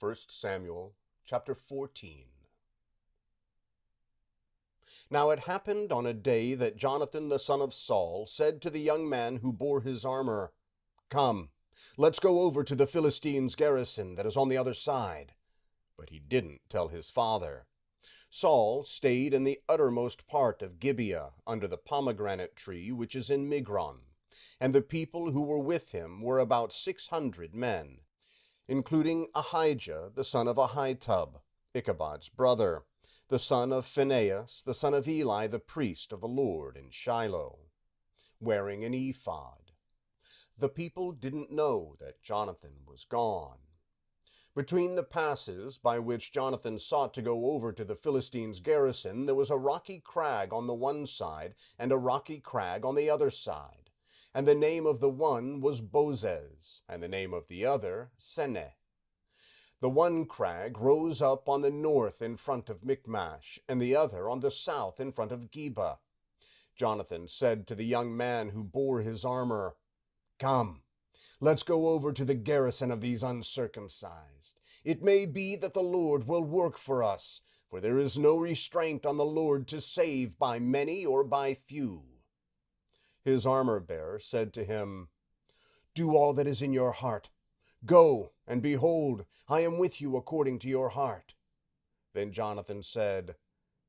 1 Samuel chapter 14. Now it happened on a day that Jonathan the son of Saul said to the young man who bore his armor, "Come, let's go over to the Philistines' garrison that is on the other side." But he didn't tell his father. Saul stayed in the uttermost part of Gibeah under the pomegranate tree which is in Migron, and the people who were with him were about 600 men, including Ahijah the son of Ahitub, Ichabod's brother, the son of Phinehas, the son of Eli, the priest of the Lord in Shiloh, wearing an ephod. The people didn't know that Jonathan was gone. Between the passes by which Jonathan sought to go over to the Philistines' garrison, there was a rocky crag on the one side and a rocky crag on the other side, and the name of the one was Bozez, and the name of the other Seneh. The one crag rose up on the north in front of Michmash, and the other on the south in front of Gibeah. Jonathan said to the young man who bore his armor, "Come, let's go over to the garrison of these uncircumcised. It may be that the Lord will work for us, for there is no restraint on the Lord to save by many or by few." His armor-bearer said to him, "Do all that is in your heart. Go, and behold, I am with you according to your heart." Then Jonathan said,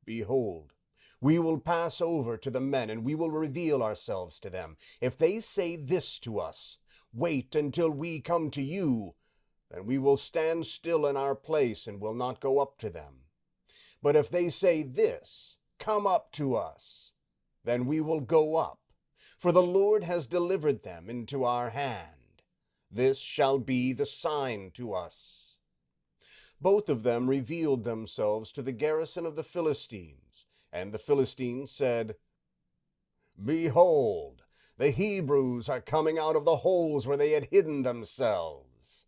"Behold, we will pass over to the men, and we will reveal ourselves to them. If they say this to us, 'Wait until we come to you,' then we will stand still in our place and will not go up to them. But if they say this, 'Come up to us,' then we will go up, for the Lord has delivered them into our hand. This shall be the sign to us." Both of them revealed themselves to the garrison of the Philistines, and the Philistines said, "Behold, the Hebrews are coming out of the holes where they had hidden themselves."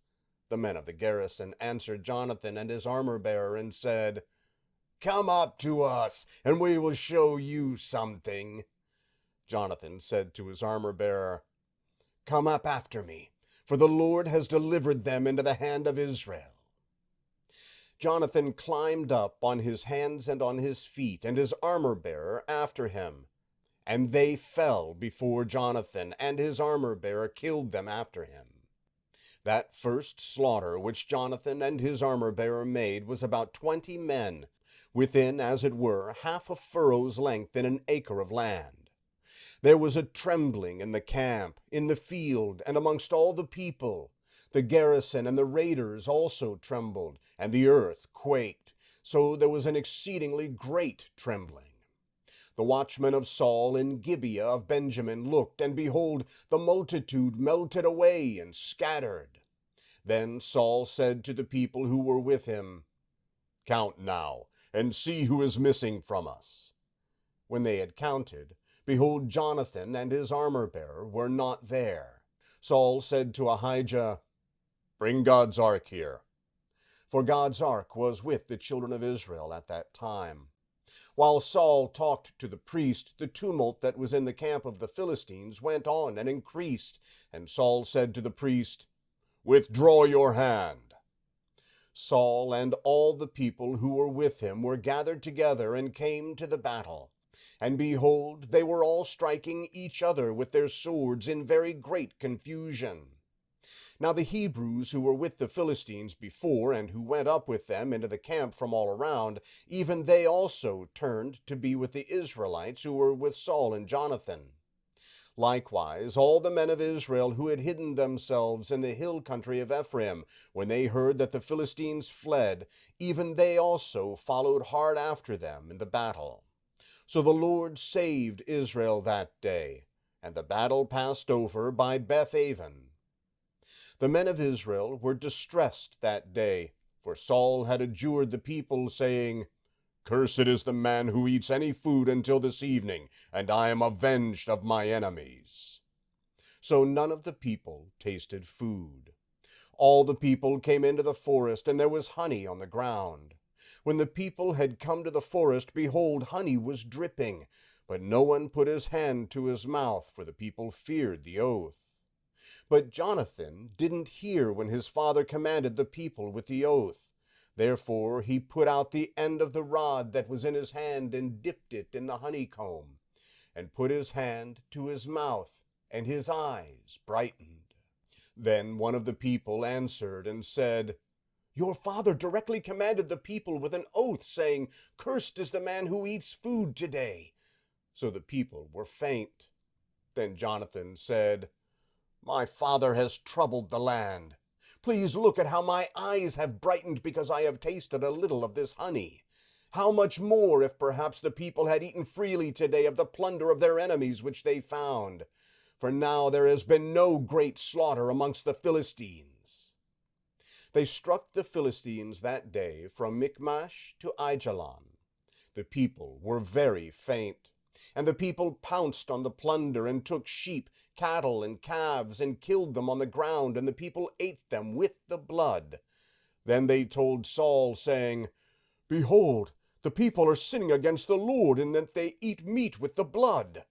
The men of the garrison answered Jonathan and his armor-bearer and said, "Come up to us, and we will show you something." Jonathan said to his armor-bearer, "Come up after me, for the Lord has delivered them into the hand of Israel." Jonathan climbed up on his hands and on his feet, and his armor-bearer after him. And they fell before Jonathan, and his armor-bearer killed them after him. That first slaughter which Jonathan and his armor-bearer made was about 20 men, within, as it were, half a furrow's length in an acre of land. There was a trembling in the camp, in the field, and amongst all the people. The garrison and the raiders also trembled, and the earth quaked, so there was an exceedingly great trembling. The watchmen of Saul in Gibeah of Benjamin looked, and behold, the multitude melted away and scattered. Then Saul said to the people who were with him, "Count now, and see who is missing from us." When they had counted, behold, Jonathan and his armor-bearer were not there. Saul said to Ahijah, "Bring God's ark here." For God's ark was with the children of Israel at that time. While Saul talked to the priest, the tumult that was in the camp of the Philistines went on and increased, and Saul said to the priest, "Withdraw your hand." Saul and all the people who were with him were gathered together and came to the battle. And behold, they were all striking each other with their swords in very great confusion. Now the Hebrews who were with the Philistines before, and who went up with them into the camp from all around, even they also turned to be with the Israelites who were with Saul and Jonathan. Likewise all the men of Israel who had hidden themselves in the hill country of Ephraim, when they heard that the Philistines fled, even they also followed hard after them in the battle. So the Lord saved Israel that day, and the battle passed over by Beth-aven. The men of Israel were distressed that day, for Saul had adjured the people, saying, "Cursed is the man who eats any food until this evening, and I am avenged of my enemies." So none of the people tasted food. All the people came into the forest, and there was honey on the ground. When the people had come to the forest, behold, honey was dripping, but no one put his hand to his mouth, for the people feared the oath. But Jonathan didn't hear when his father commanded the people with the oath. Therefore he put out the end of the rod that was in his hand, and dipped it in the honeycomb, and put his hand to his mouth, and his eyes brightened. Then one of the people answered and said, Your father directly commanded the people with an oath, saying, Cursed is the man who eats food today. So the people were faint. Then Jonathan said, My father has troubled the land. Please look at how my eyes have brightened because I have tasted a little of this honey. How much more if perhaps the people had eaten freely today of the plunder of their enemies which they found? For now there has been no great slaughter amongst the Philistines. They struck the Philistines that day from Michmash to Aijalon. The people were very faint, and the people pounced on the plunder and took sheep, cattle, and calves, and killed them on the ground, and the people ate them with the blood. Then they told Saul, saying, Behold, the people are sinning against the Lord, in that they eat meat with the blood.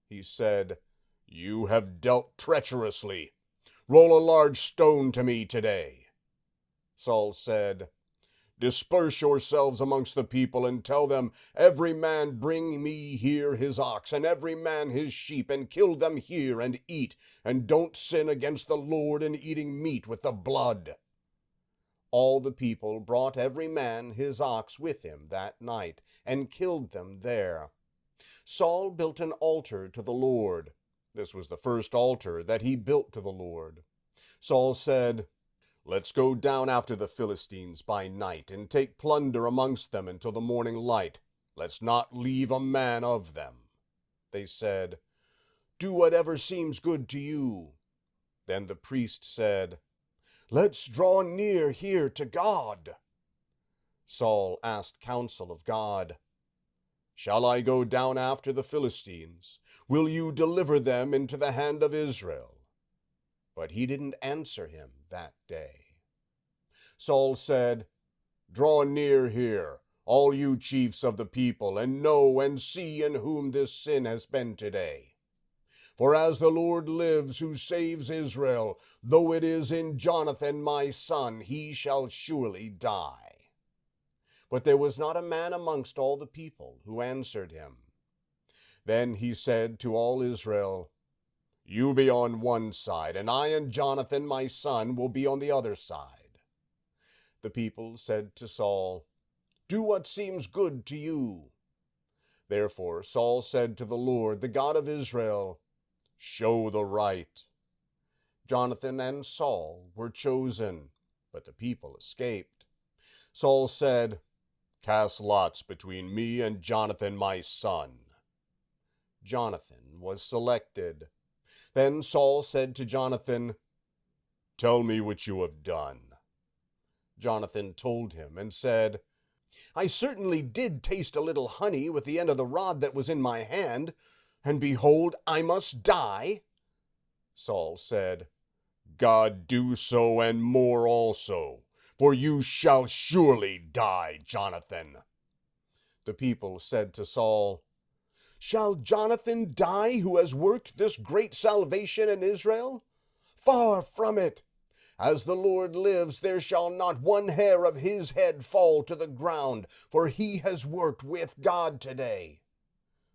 He said, You have dealt treacherously. Roll a large stone to me today. Saul said, Disperse yourselves amongst the people, and tell them, Every man bring me here his ox, and every man his sheep, and kill them here, and eat, and don't sin against the Lord in eating meat with the blood. All the people brought every man his ox with him that night, and killed them there. Saul built an altar to the Lord. This was the first altar that he built to the Lord. Saul said, Let's go down after the Philistines by night, and take plunder amongst them until the morning light. Let's not leave a man of them. They said, Do whatever seems good to you. Then the priest said, Let's draw near here to God. Saul asked counsel of God. Shall I go down after the Philistines? Will you deliver them into the hand of Israel? But he didn't answer him that day. Saul said, Draw near here, all you chiefs of the people, and know and see in whom this sin has been today. For as the Lord lives, who saves Israel, though it is in Jonathan my son, he shall surely die. But there was not a man amongst all the people who answered him. Then he said to all Israel, You be on one side, and I and Jonathan my son will be on the other side. The people said to Saul, Do what seems good to you. Therefore Saul said to the Lord, the God of Israel, Show the right. Jonathan and Saul were chosen, but the people escaped. Saul said, Cast lots between me and Jonathan my son. Jonathan was selected. Then Saul said to Jonathan, Tell me what you have done. Jonathan told him and said, I certainly did taste a little honey with the end of the rod that was in my hand, and behold, I must die. Saul said, God do so and more also, for you shall surely die, Jonathan. The people said to Saul, Shall Jonathan die, who has worked this great salvation in Israel? Far from it. As the Lord lives, there shall not one hair of his head fall to the ground, for he has worked with God today.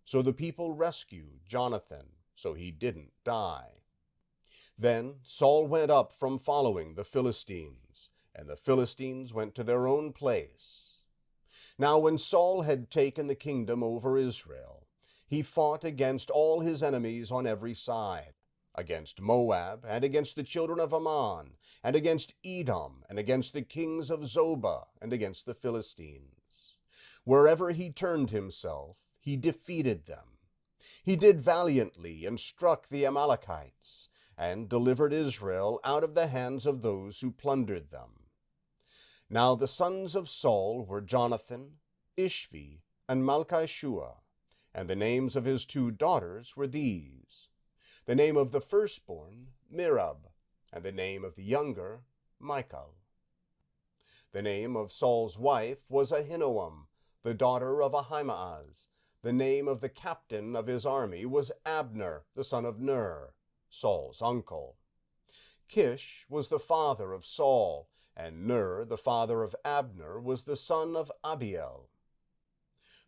So the people rescued Jonathan, so he didn't die. Then Saul went up from following the Philistines, and the Philistines went to their own place. Now when Saul had taken the kingdom over Israel, he fought against all his enemies on every side, against Moab, and against the children of Ammon, and against Edom, and against the kings of Zobah, and against the Philistines. Wherever he turned himself, he defeated them. He did valiantly, and struck the Amalekites, and delivered Israel out of the hands of those who plundered them. Now the sons of Saul were Jonathan, Ishvi, and Malchishua, and the names of his 2 daughters were these: the name of the firstborn, Merab, and the name of the younger, Michal. The name of Saul's wife was Ahinoam, the daughter of Ahimaaz. The name of the captain of his army was Abner, the son of Ner, Saul's uncle. Kish was the father of Saul, and Ner, the father of Abner, was the son of Abiel.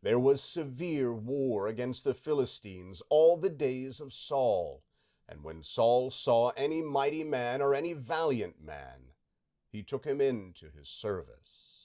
There was severe war against the Philistines all the days of Saul, and when Saul saw any mighty man or any valiant man, he took him into his service.